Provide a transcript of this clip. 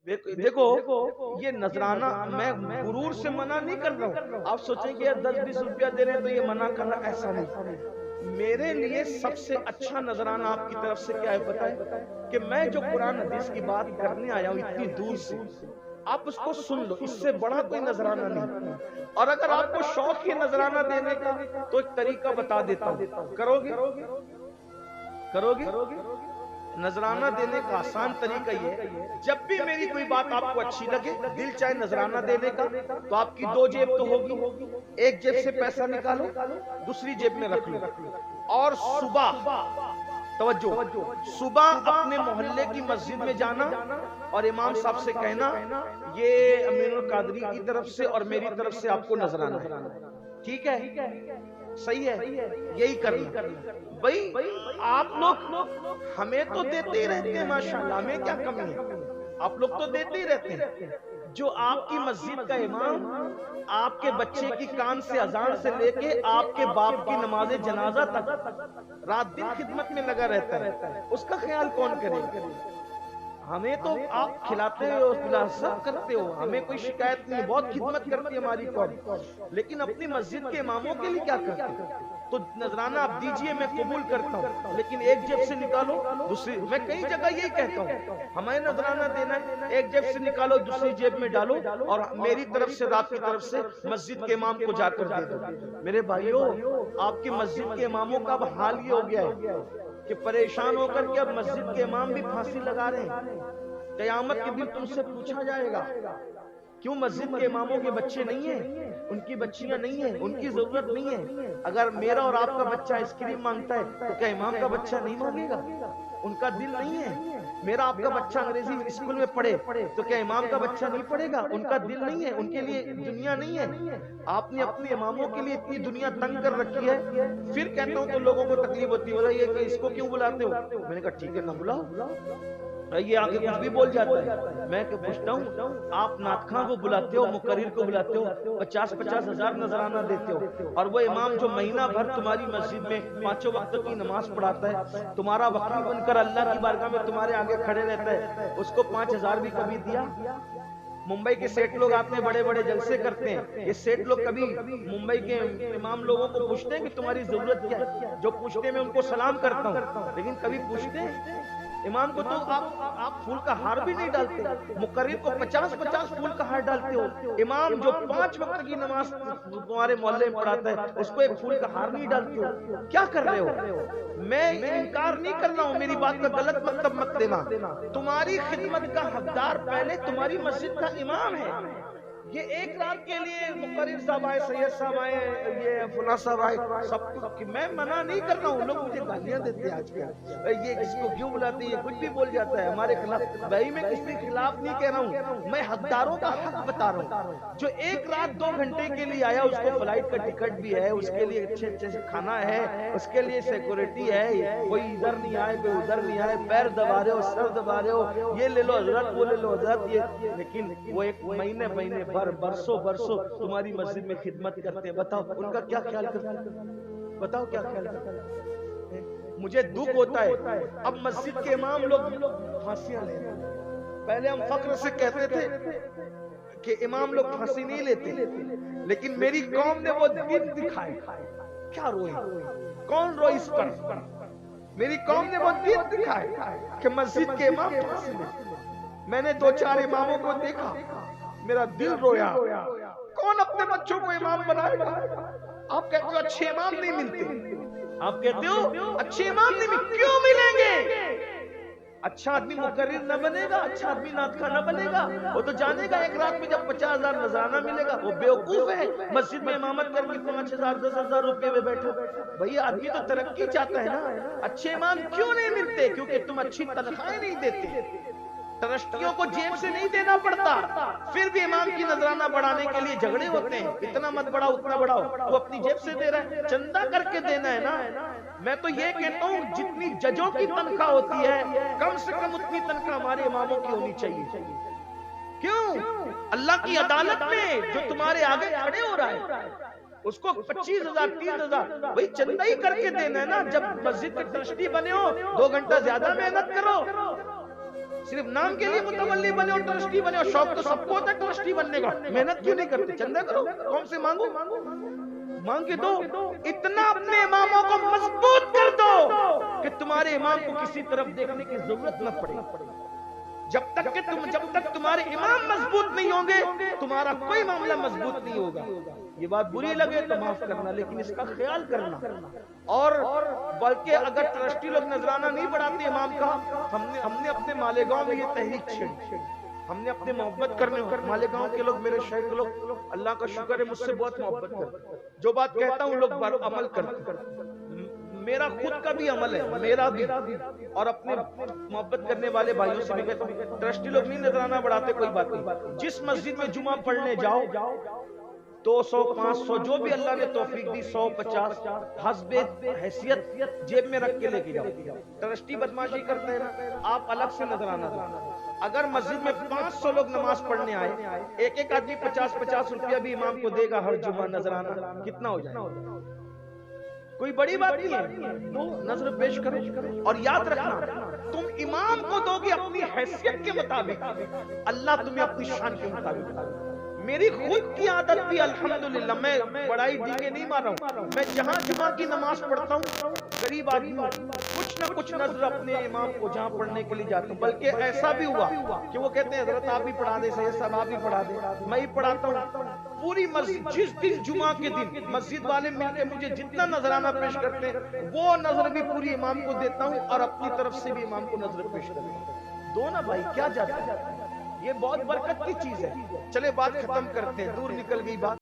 دیکھو یہ نذرانہ میں غرور سے منع نہیں کر رہا ہوں، آپ سوچیں کہ 10-20 روپیہ دے رہے ہیں تو یہ منع کر رہا، ایسا نہیں۔ میرے لیے سب سے اچھا نذرانہ آپ کی طرف سے کیا ہے بتائیں؟ کہ میں جو قرآن حدیث کی بات کرنے آیا ہوں اتنی دور سے، آپ اس کو سن لو، اس سے بڑا کوئی نذرانہ نہیں۔ اور اگر آپ کو شوق ہے نذرانہ دینے کا تو ایک طریقہ بتا دیتا ہوں، کرو گے؟ کرو گے؟ نذرانہ دینے کا آسان طریقہ یہ ہے، جب بھی میری کوئی بات آپ کو اچھی لگے، دل چاہے نذرانہ دینے کا، تو آپ کی 2 جیب تو ہوگی، ایک جیب سے پیسہ نکالو، دوسری جیب میں رکھ لو، اور صبح، توجہ، صبح اپنے محلے کی مسجد میں جانا اور امام صاحب سے کہنا یہ امین القادری کی طرف سے اور میری طرف سے آپ کو نذرانہ ہے، ٹھیک ہے؟ صحیح ہے؟ یہی کرنا۔ بھئی آپ لوگ ہمیں تو دیتے ہی رہتے ہیں، ماشاءاللہ، ہمیں کیا کمی ہے؟ آپ لوگ تو دیتے ہی رہتے ہیں۔ جو آپ کی مسجد کا امام آپ کے بچے کی کان سے اذان سے لے کے آپ کے باپ کی نماز جنازہ تک رات دن خدمت میں لگا رہتا ہے، اس کا خیال کون کرے گا؟ ہمیں تو آپ کھلاتے ہو، سب کرتے ہو، ہمیں کوئی شکایت نہیں، بہت خدمت کرتی ہے ہماری قوم، لیکن اپنی مسجد کے اماموں کے لیے کیا کرتے ہیں؟ تو نذرانہ آپ دیجئے، میں قبول کرتا ہوں، لیکن ایک جیب سے نکالو، دوسری، میں کئی جگہ یہی کہتا ہوں، ہمیں نذرانہ دینا ہے، ایک جیب سے نکالو، دوسری جیب میں ڈالو، اور میری طرف سے، آپ کی طرف سے مسجد کے امام کو جا کر دے دو۔ میرے بھائیوں، آپ کی مسجد کے اماموں کا اب حال یہ ہو گیا ہے کہ پریشان ہو کر کے اب مسجد کے امام بھی پھانسی لگا رہے ہیں۔ قیامت کے دن تم سے پوچھا جائے گا، کیوں مسجد کے اماموں کے بچے نہیں ہیں، ان کی بچیاں نہیں ہیں، ان کی ضرورت نہیں ہے؟ اگر میرا اور آپ کا بچہ آئس کریم مانگتا ہے تو کیا امام کا بچہ نہیں مانگے گا؟ ان کا دل نہیں ہے؟ میرا آپ کا بچہ انگریزی اسکول میں پڑھے تو کیا امام کا بچہ نہیں پڑھے گا؟ ان کا دل نہیں ہے، ان کے لیے دنیا نہیں ہے؟ آپ نے اپنے اماموں کے لیے اتنی دنیا تنگ کر رکھی ہے، پھر کہتا ہوں تو لوگوں کو تکلیف ہوتی ہے، بتائیے کہ اس کو کیوں بلاتے ہو؟ میں نے کہا ٹھیک ہے نہ بلاؤ، یہ آگے کچھ بھی بول جاتا ہے۔ میں کہ پوچھتا ہوں، آپ نعت خواں کو بلاتے ہو، مقرر کو بلاتے ہو، 50-50 ہزار نذرانہ دیتے ہو، اور وہ امام جو مہینہ بھر تمہاری مسجد میں 5 وقت کی نماز پڑھاتا ہے، تمہارا وقتی بن کر اللہ کی بارگاہ میں تمہارے آگے کھڑے رہتا ہے، اس کو 5,000 بھی کبھی دیا؟ ممبئی کے سیٹ لوگ آتے ہیں، بڑے بڑے جلسے کرتے ہیں، یہ سیٹ لوگ کبھی ممبئی کے امام لوگوں کو پوچھتے ہیں کہ تمہاری ضرورت کیا ہے؟ جو پوچھتے ہیں میں ان کو سلام کرتا ہوں، لیکن کبھی پوچھتے ہیں امام کو؟ تو آپ پھول کا ہار بھی نہیں ڈالتے، مقرر کو 50-50 پھول کا ہار ڈالتے ہو، امام جو 5 وقت کی نماز تمہارے محلے میں پڑھاتا ہے اس کو ایک پھول کا ہار نہیں ڈالتے ہو، کیا کر رہے ہو؟ میں انکار نہیں کر رہا ہوں، میری بات کا غلط مطلب مت دینا، تمہاری خدمت کا حقدار پہلے تمہاری مسجد کا امام ہے۔ یہ ایک رات کے لیے مقرر صاحب آئے، سید صاحب آئے، یہ فلاں صاحب آئے، سب کچھ میں منع نہیں کر رہا ہوں، لوگ مجھے گالیاں دیتے ہیں آج کل، یہ کس کو کیوں بلاتے ہیں، یہ کچھ بھی بول جاتا ہے ہمارے خلاف۔ بھائی میں کسی کے خلاف نہیں کہہ رہا ہوں، میں حقداروں کا حق بتا رہا ہوں۔ جو ایک رات 2 گھنٹے کے لیے آیا، اس کو فلائٹ کا ٹکٹ بھی ہے، اس کے لیے اچھے اچھے کھانا ہے، اس کے لیے سیکورٹی ہے، کوئی ادھر نہیں آئے، کوئی ادھر نہیں آئے، پیر دبا رہے ہو، سر دبا رہے ہو، یہ لے لو حضرت، وہ لے لو حضرت، یہ، لیکن وہ ایک مہینے بھر، برسوں تمہاری مسجد میں خدمت کرتے ہیں، بتاؤ ان کا کیا خیال کرتے ہیں؟ بتاؤ کیا خیال کرتے ہیں؟ مجھے دکھ ہوتا ہے، اب مسجد کے امام لوگ پھانسیاں لے رہے ہیں۔ پہلے ہم فخر سے کہتے تھے کہ امام لوگ پھانسی نہیں لیتے، لیکن میری قوم نے وہ دن دکھائے، کیا روئی، کون روئی اس پر؟ میری قوم نے وہ دن دکھائے کہ مسجد کے امام پھانسی لیتے۔ میں نے 2-4 اماموں کو دیکھا، میرا دل رویا، کون اپنے بچوں کو امام بنائے گا؟ آپ کہتے ہو اچھے امام نہیں ملتے، آپ کہتے ہو اچھے امام نہیں ملتے، کیوں ملیں گے؟ اچھا آدمی مقرر نہ بنے گا، اچھا آدمی نعت خواں نہ بنے گا، وہ تو جانے گا ایک رات میں جب 50,000 نذرانہ ملے گا، وہ بیوقوف ہے مسجد میں امامت کر کے 5,000 10,000 روپے میں بیٹھو۔ بھئی آدمی تو ترقی چاہتا ہے نا، اچھے امام کیوں نہیں ملتے؟ کیونکہ تم اچھی تنخواہیں نہیں دیتے، ٹرسٹیوں کو جیب سے نہیں دینا پڑتا، پھر بھی امام کی نذرانہ بڑھانے کے لیے جھگڑے ہوتے ہیں، اتنا مت بڑھاؤ اتنا بڑھاؤ، وہ اپنی جیب سے دے رہا ہے، چندہ کر کے دینا ہے نا۔ میں تو یہ کہتا ہوں جتنی ججوں کی تنخواہ ہوتی ہے، کم سے کم اتنی تنخواہ ہمارے اماموں کی ہونی چاہیے۔ کیوں؟ اللہ کی عدالت میں جو تمہارے آگے کھڑے ہو رہا ہے اس کو 25,000 30,000 وہی چندہ ہی کر کے دینا ہے نا۔ جب مسجد کے ٹرسٹی بنے ہو 2 گھنٹہ زیادہ محنت کرو، صرف نام کے لیے متولی بنے اور ٹرسٹی بنے، اور شوق تو سب کو ہوتا ہے ٹرسٹی بننے کا، محنت کیوں نہیں کرتے؟ چندہ کرو، کون سے مانگو، مانگ کے دو۔ اتنا اپنے اماموں کو مضبوط کر دو کہ تمہارے امام کو کسی طرف دیکھنے کی ضرورت نہ پڑے۔ جب تک تمہارے امام مضبوط نہیں ہوں گے تمہارا کوئی معاملہ مضبوط نہیں ہوگا۔ یہ بات بری لگے تو معاف کرنا، لیکن اس کا خیال کرنا۔ اور بلکہ اگر ٹرسٹی لوگ نذرانہ نہیں بڑھاتے امام کا، ہم نے اپنے مالیگاؤں میں یہ تحریک چھیڑی، ہم نے اپنے محبت کرنے، مالیگاؤں کے لوگ، میرے شیخ لوگ اللہ کا شکر ہے مجھ سے بہت محبت کرتے، جو بات کہتا ہوں لوگ عمل کرتے، میرا خود کا بھی عمل ہے، میرا بھی، اور اپنے محبت کرنے والے بھائیوں سے بھی کہتا ہوں ٹرسٹی لوگ نہیں نذرانہ بڑھاتے، کوئی بات نہیں، جس مسجد میں جمعہ پڑھنے جاؤ 200 500 جو بھی اللہ نے توفیق دی 150 حسب حیثیت جیب میں رکھ کے لے کے جاؤ۔ ٹرسٹی بدماشی کرتے ہیں نا، آپ الگ سے نذرانہ دو۔ اگر مسجد میں 500 لوگ نماز پڑھنے آئے، ایک آدمی 50 روپیہ بھی امام کو دے گا ہر جمعہ نذرانہ، کتنا ہو جائے گا؟ کوئی بڑی بات نہیں ہے، تو نظر پیش کرو۔ اور یاد رکھنا تم امام کو دو گے اپنی حیثیت کے مطابق، اللہ تمہیں اپنی شان کے مطابق۔ میری خود کی عادت بھی الحمدللہ، میں بڑائی ڈیگے نہیں مار رہا ہوں، میں جہاں جمعہ کی نماز پڑھتا ہوں قریب آدمی کچھ نہ کچھ نظر اپنے امام کو جہاں پڑھنے کے لیے جاتا ہوں۔ بلکہ ایسا بھی ہوا کہ وہ کہتے ہیں حضرت آپ بھی پڑھا دیں، سید صاحب آپ بھی پڑھا دیں، میں ہی پڑھاتا ہوں۔ پوری مسجد جس دن جمعہ کے دن مسجد والے مل کے مجھے جتنا نذرانہ پیش کرتے ہیں وہ نظر بھی پوری امام کو دیتا ہوں، اور اپنی طرف سے بھی امام کو نظر پیش کرتا ہوں۔ دو نا بھائی، کیا جاتا ہے، یہ بہت برکت کی چیز ہے۔ چلے بات ختم کرتے ہیں، دور نکل گئی بات۔